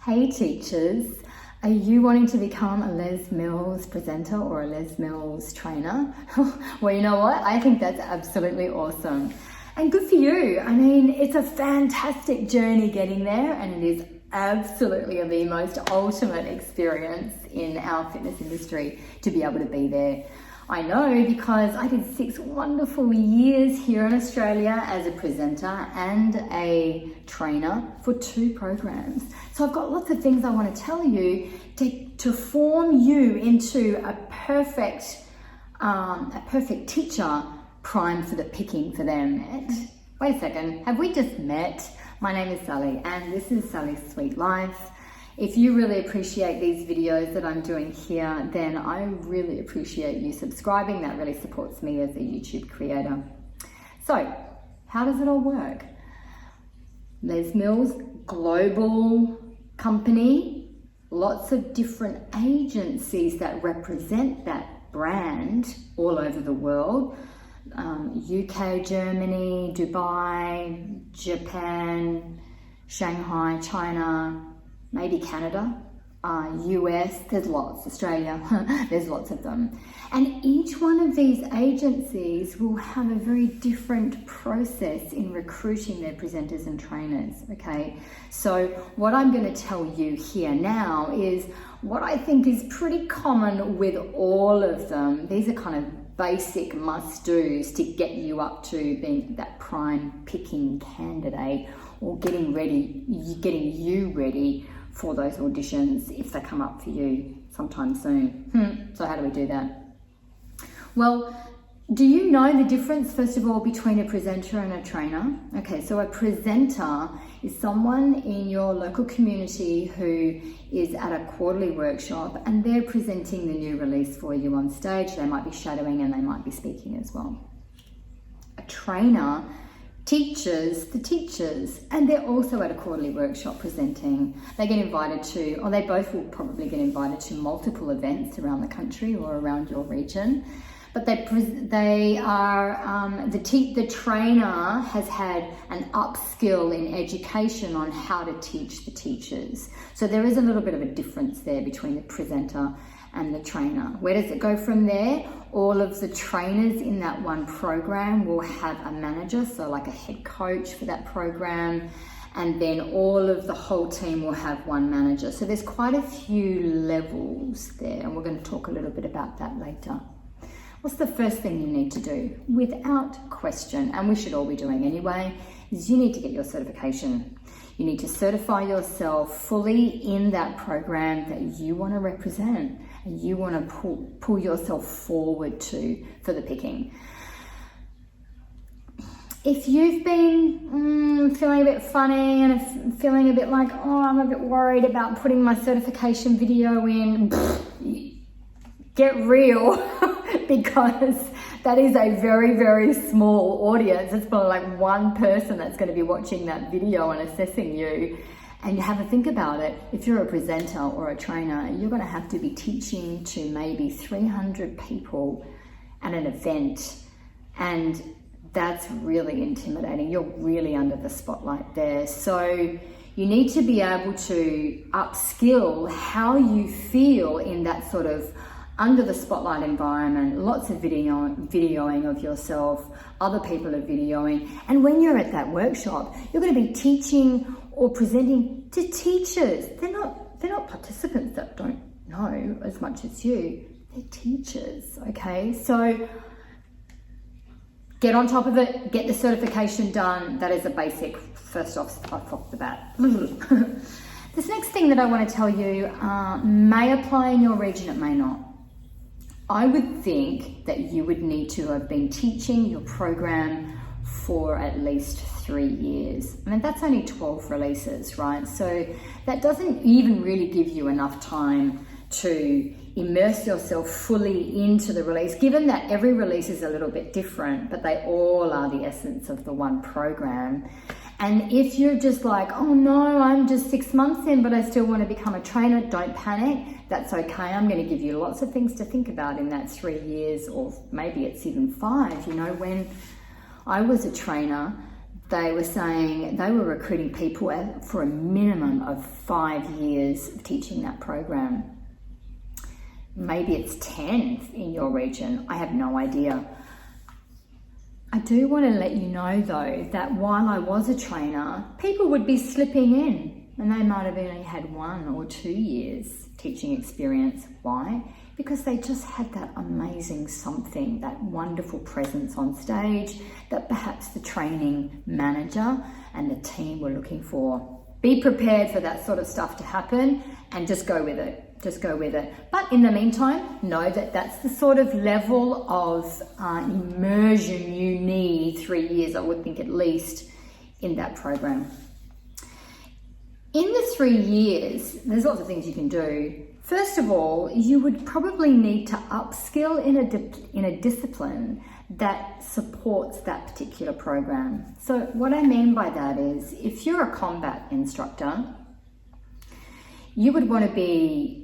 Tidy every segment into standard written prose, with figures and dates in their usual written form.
Hey teachers, are you wanting to become a Les Mills presenter or a Les Mills trainer? Well, you know what? I think that's absolutely awesome. And good for you. I mean, it's a fantastic journey getting there, and it is absolutely the most ultimate experience in our fitness industry to be able to be there. I know because I did 6 wonderful years here in Australia as a presenter and a trainer for 2 programs. So I've got lots of things I want to tell you to form you into a perfect teacher primed for the picking for them. And wait a second, have we just met? My name is Sally and this is Sally's Sweet Life. If you really appreciate these videos that I'm doing here, then I really appreciate you subscribing. That really supports me as a YouTube creator. So, how does it all work? Les Mills, global company, lots of different agencies that represent that brand all over the world. UK, Germany, Dubai, Japan, Shanghai, China, maybe Canada, US, there's lots, Australia, there's lots of them. And each one of these agencies will have a very different process in recruiting their presenters and trainers, okay? So what I'm going to tell you here now is what I think is pretty common with all of them. These are kind of basic must-dos to get you up to being that prime picking candidate or getting you ready for those auditions if they come up for you sometime soon. So how do we do that? Well, do you know the difference, first of all, between a presenter and a trainer? Okay, so a presenter is someone in your local community who is at a quarterly workshop and they're presenting the new release for you on stage. They might be shadowing and they might be speaking as well. A trainer teaches the teachers, and they're also at a quarterly workshop presenting. They get invited to, or they both will probably get invited to multiple events around the country or around your region. But the trainer has had an upskill in education on how to teach the teachers. So there is a little bit of a difference there between the presenter and the trainer. Where does it go from there? All of the trainers in that one program will have a manager, so like a head coach for that program, and then all of the whole team will have one manager. So there's quite a few levels there, and we're going to talk a little bit about that later. What's the first thing you need to do? Without question, and we should all be doing anyway, is you need to get your certification. You need to certify yourself fully in that program that you want to represent and you want to pull yourself forward to for the picking. If you've been feeling a bit funny and feeling a bit like, oh, I'm a bit worried about putting my certification video in, get real because that is a very, very small audience. It's probably like one person that's going to be watching that video and assessing you. And you have to think about it. If you're a presenter or a trainer, you're going to have to be teaching to maybe 300 people at an event. And that's really intimidating. You're really under the spotlight there. So you need to be able to upskill how you feel in that sort of under the spotlight environment. Lots of videoing of yourself, other people are videoing. And when you're at that workshop, you're going to be teaching or presenting to teachers. They're not participants that don't know as much as you. They're teachers, okay? So get on top of it, get the certification done. That is a basic first off the bat. This next thing that I want to tell you may apply in your region, it may not. I would think that you would need to have been teaching your program for at least 3 years. I mean, that's only 12 releases, right? So that doesn't even really give you enough time to immerse yourself fully into the release, given that every release is a little bit different, but they all are the essence of the one program. And if you're just like, oh no, I'm just 6 months in, but I still want to become a trainer, don't panic. That's okay. I'm going to give you lots of things to think about in that 3 years, or maybe it's even 5. You know, when I was a trainer, they were saying they were recruiting people for a minimum of 5 years of teaching that program. Maybe it's 10 in your region. I have no idea. I do want to let you know though that while I was a trainer, people would be slipping in and they might have only had 1 or 2 years teaching experience. Why? Because they just had that amazing something, that wonderful presence on stage that perhaps the training manager and the team were looking for. Be prepared for that sort of stuff to happen and just go with it. Just go with it. But in the meantime, know that that's the sort of level of immersion you need, 3 years, I would think at least, in that program. In the 3 years, there's lots of things you can do. First of all, you would probably need to upskill in a discipline that supports that particular program. So what I mean by that is, if you're a combat instructor, you would want to be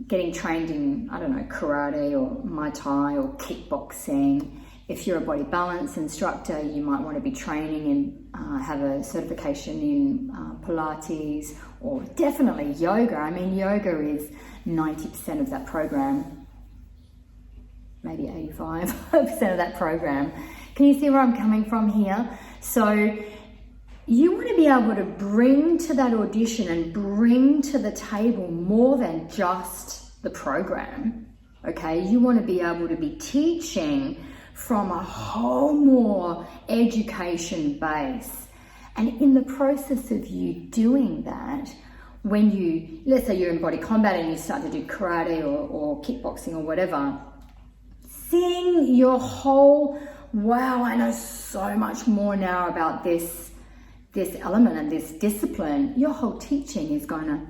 getting trained in, I don't know, karate or Muay Thai or kickboxing. If you're a body balance instructor, you might want to be training and have a certification in Pilates, or definitely yoga. I mean, yoga is 90% of that program, maybe 85% of that program. Can you see where I'm coming from here? So you want to be able to bring to that audition and bring to the table more than just the program, okay? You want to be able to be teaching from a whole more education base. And in the process of you doing that, when you, let's say you're in body combat and you start to do karate or kickboxing or whatever, seeing your whole, wow, I know so much more now about this element and this discipline, your whole teaching is going to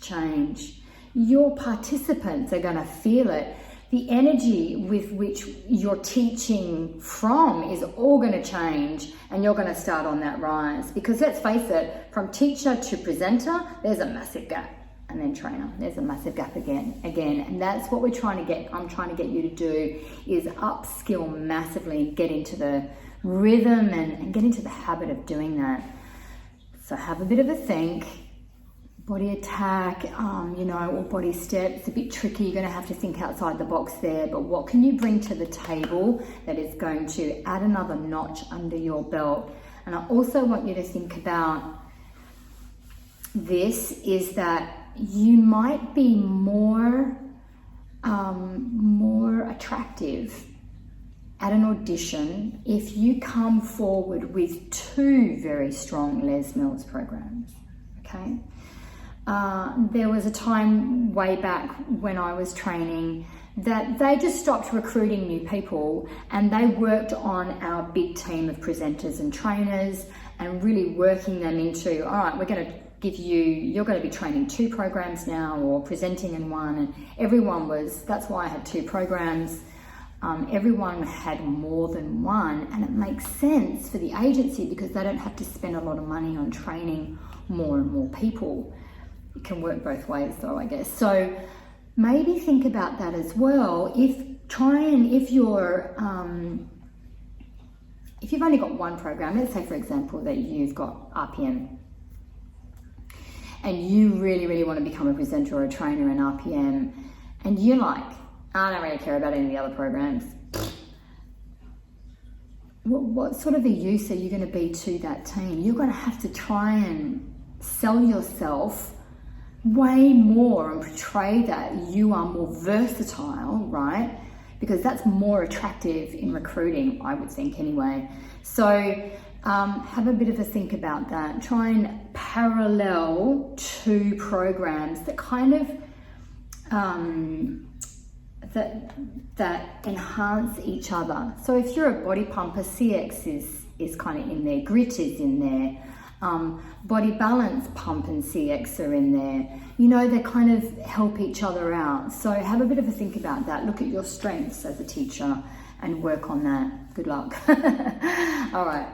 change. Your participants are going to feel it. The energy with which you're teaching from is all going to change, and you're going to start on that rise. Because let's face it, from teacher to presenter, there's a massive gap. And then trainer, there's a massive gap again. And that's what I'm trying to get you to do, is upskill massively, get into the rhythm and get into the habit of doing that. So have a bit of a think. Body attack, or body step, it's a bit tricky. You're going to have to think outside the box there. But what can you bring to the table that is going to add another notch under your belt? And I also want you to think about this, is that you might be more attractive at an audition if you come forward with 2 very strong Les Mills programs, okay? There was a time way back when I was training that they just stopped recruiting new people, and they worked on our big team of presenters and trainers and really working them into, all right, we're going to you're going to be training 2 programs now, or presenting in 1. And that's why I had 2 programs. Everyone had more than 1, and it makes sense for the agency because they don't have to spend a lot of money on training more and more people. It can work both ways though, I guess. So maybe think about that as well. If you've only got 1 program, let's say for example that you've got RPM, and you really, really want to become a presenter or a trainer in RPM, and you're like, I don't really care about any of the other programs. What sort of a use are you going to be to that team? You're going to have to try and sell yourself way more and portray that you are more versatile, right? Because that's more attractive in recruiting, I would think anyway. So have a bit of a think about that. Try and parallel 2 programs that kind of that enhance each other. So if you're a body pumper, CX is kind of in there, grit is in there, body balance pump and CX are in there. They kind of help each other out. So have a bit of a think about that. Look at your strengths as a teacher and work on that. Good luck. All right.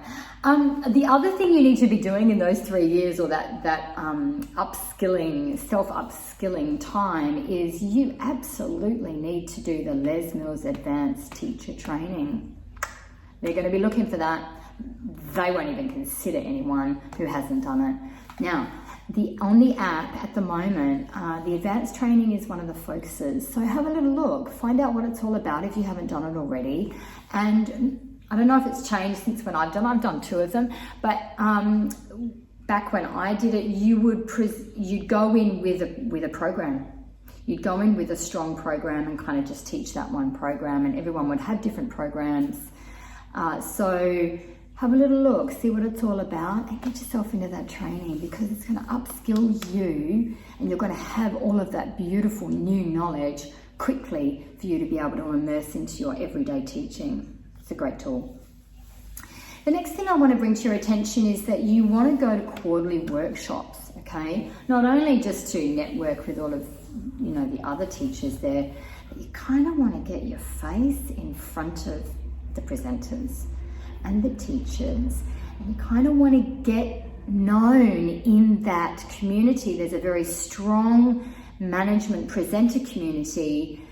The other thing you need to be doing in those 3 years, or that upskilling, self-upskilling time, is you absolutely need to do the Les Mills Advanced Teacher Training. They're going to be looking for that. they won't even consider anyone who hasn't done it. Now, on the app at the moment, the advanced training is one of the focuses. So have a little look, find out what it's all about if you haven't done it already. And I don't know if it's changed since when I've done 2 of them, but back when I did it, you'd go in with a program. You'd go in with a strong program and kind of just teach that one program, and everyone would have different programs. So have a little look, see what it's all about, and get yourself into that training, because it's going to upskill you, and you're going to have all of that beautiful new knowledge quickly for you to be able to immerse into your everyday teaching. It's a great tool. The next thing I want to bring to your attention is that you want to go to quarterly workshops, okay? Not only just to network with all of, the other teachers there, but you kind of want to get your face in front of the presenters and the teachers, and you kind of want to get known in that community. There's a very strong management presenter community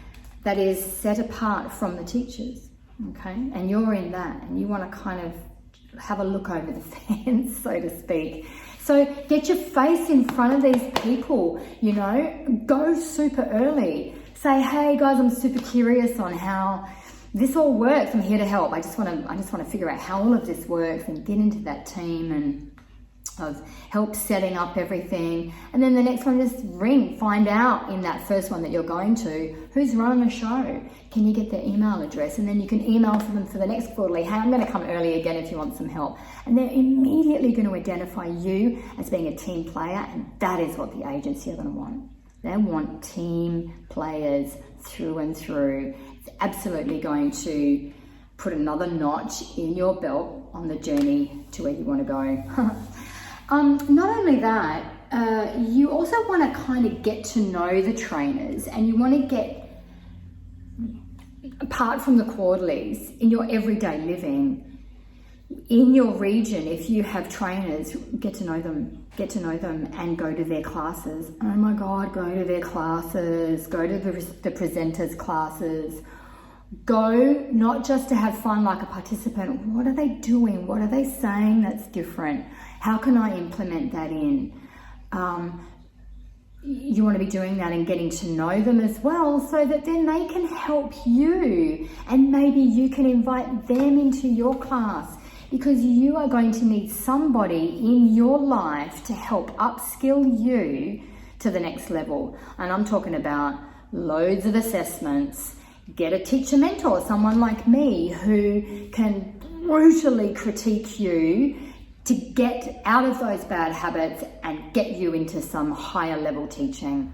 that is set apart from the teachers, okay? And you're in that, and you want to kind of have a look over the fence, so to speak. So get your face in front of these people, go super early. Say, hey guys, I'm super curious on how this all works. I'm here to help. I just want to figure out how all of this works and get into that team and of help setting up everything. And then the next one, just find out in that first one that you're going to, who's running the show. Can you get their email address? And then you can email to them for the next quarterly, hey, I'm going to come early again if you want some help. And they're immediately going to identify you as being a team player, and that is what the agency are going to want. They want team players through and through. It's absolutely going to put another notch in your belt on the journey to where you want to go. Not only that, you also want to kind of get to know the trainers, and you want to get, apart from the quarterlies, in your everyday living, in your region, if you have trainers, get to know them and go to their classes. Oh my God, go to their classes, go to the presenters' classes. Go not just to have fun like a participant. What are they doing? What are they saying that's different? How can I implement that in? You want to be doing that and getting to know them as well, so that then they can help you, and maybe you can invite them into your class, because you are going to need somebody in your life to help upskill you to the next level. And I'm talking about loads of assessments. Get a teacher mentor, someone like me who can brutally critique you to get out of those bad habits and get you into some higher level teaching.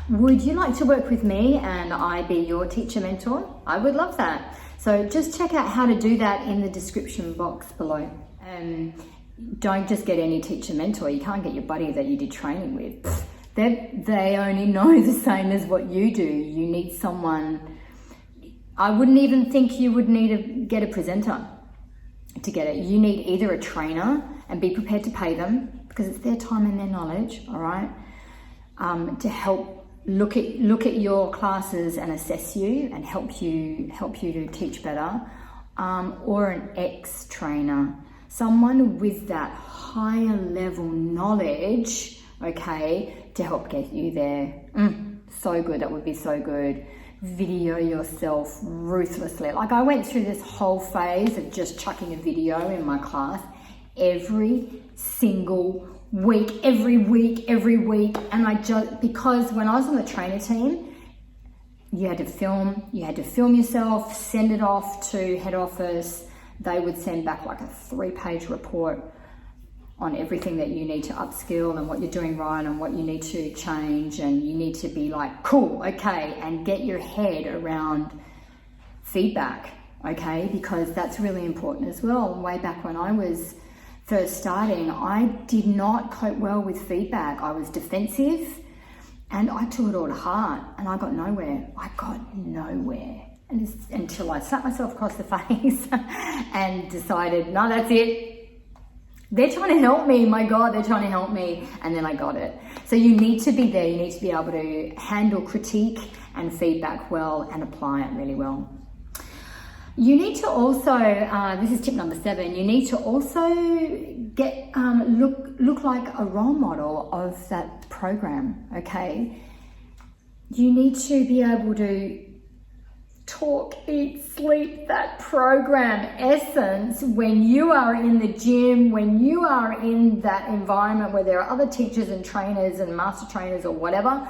Would you like to work with me and I be your teacher mentor? I would love that. So just check out how to do that in the description box below. Don't just get any teacher mentor. You can't get your buddy that you did training with. They only know the same as what you do. You need someone. I wouldn't even think you would need to get a presenter to get it. You need either a trainer, and be prepared to pay them, because it's their time and their knowledge, all right, to help look at your classes and assess you and help you to teach better, or an ex-trainer, someone with that higher level knowledge, okay, to help get you there. So good. That would be so good. Video yourself ruthlessly. Like, I went through this whole phase of just chucking a video in my class every single week, every week. And because when I was on the trainer team, you had to film yourself, send it off to head office. They would send back like a 3-page report on everything that you need to upskill and what you're doing right and what you need to change, and you need to be like, cool, okay, and get your head around feedback, okay, because that's really important as well. Way back when I was first starting, I did not cope well with feedback. I was defensive, and I took it all to heart, and I got nowhere. And until I slapped myself across the face and decided, no, that's it. They're trying to help me. My God, they're trying to help me. And then I got it. So you need to be there. You need to be able to handle critique and feedback well and apply it really well. You need to also, this is tip number 7, you need to also get look like a role model of that program, okay? You need to be able to talk, eat, sleep that program essence when you are in the gym, when you are in that environment where there are other teachers and trainers and master trainers or whatever.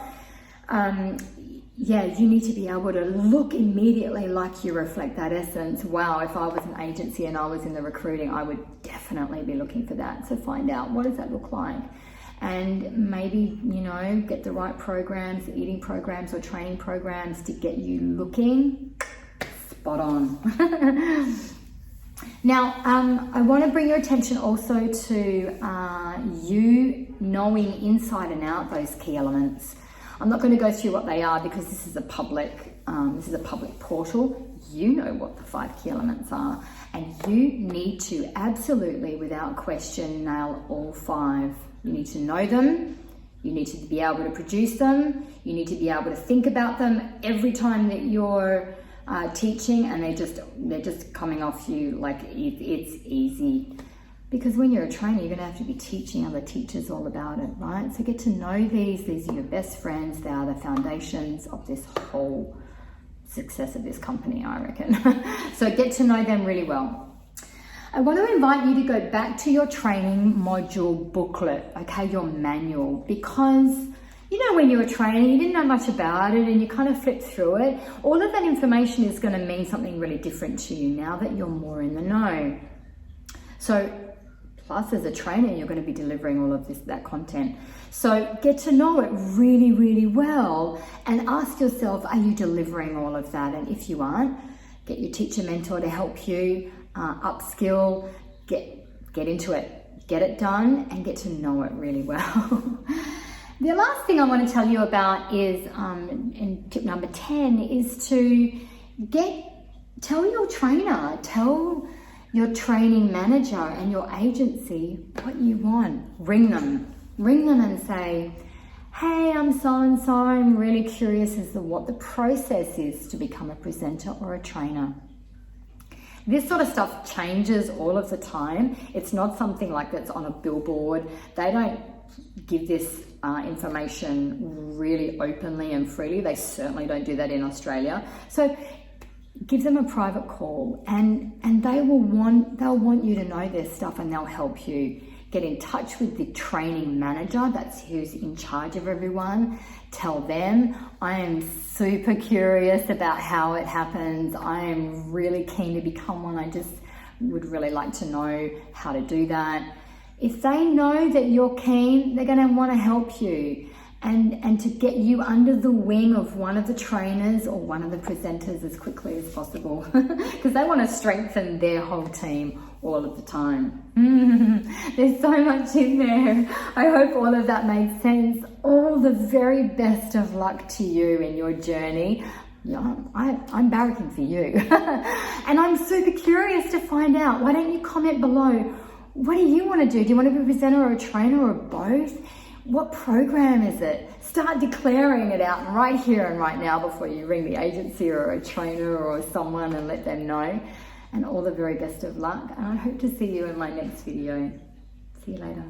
Yeah, you need to be able to look immediately like you reflect that essence. Wow, if I was an agency and I was in the recruiting, I would definitely be looking for that. So find out, what does that look like? And maybe, you know, get the right programs, eating programs or training programs to get you looking spot on. Now, I want to bring your attention also to you knowing inside and out those key elements. I'm not going to go through what they are because this is a public portal. You know what the 5 key elements are, and you need to absolutely, without question, nail all 5. You need to know them. You need to be able to produce them. You need to be able to think about them every time that you're teaching, and they're just coming off you like it's easy. Because when you're a trainer, you're going to have to be teaching other teachers all about it, right? So get to know these. These are your best friends. They are the foundations of this whole success of this company, I reckon. So get to know them really well. I want to invite you to go back to your training module booklet, okay, your manual, because you know, when you were training, you didn't know much about it and you kind of flipped through it. All of that information is going to mean something really different to you now that you're more in the know. So plus, as a trainer, you're going to be delivering all of that content. So get to know it really, really well and ask yourself, are you delivering all of that? And if you aren't, get your teacher mentor to help you upskill, get into it, get it done, and get to know it really well. The last thing I want to tell you about is, in tip number 10, is to tell your trainer, tell your training manager and your agency what you want. Ring them and say, hey, I'm so-and-so, I'm really curious as to what the process is to become a presenter or a trainer. This sort of stuff changes all of the time. It's not something like that's on a billboard. They don't give this information really openly and freely. They certainly don't do that in Australia. So give them a private call, and they'll want you to know this stuff, and they'll help you. Get in touch with the training manager, that's who's in charge of everyone. Tell them, I am super curious about how it happens. I am really keen to become one. I just would really like to know how to do that. If they know that you're keen, they're going to want to help you and to get you under the wing of one of the trainers or one of the presenters as quickly as possible, because they want to strengthen their whole team all of the time. There's so much in there. I hope all of that made sense. All the very best of luck to you in your journey. Yeah, I'm barracking for you. And I'm super curious to find out. Why don't you comment below? What do you want to do? Do you want to be a presenter or a trainer or both? What program is it? Start declaring it out right here and right now before you ring the agency or a trainer or someone and let them know. And all the very best of luck. And I hope to see you in my next video. See you later.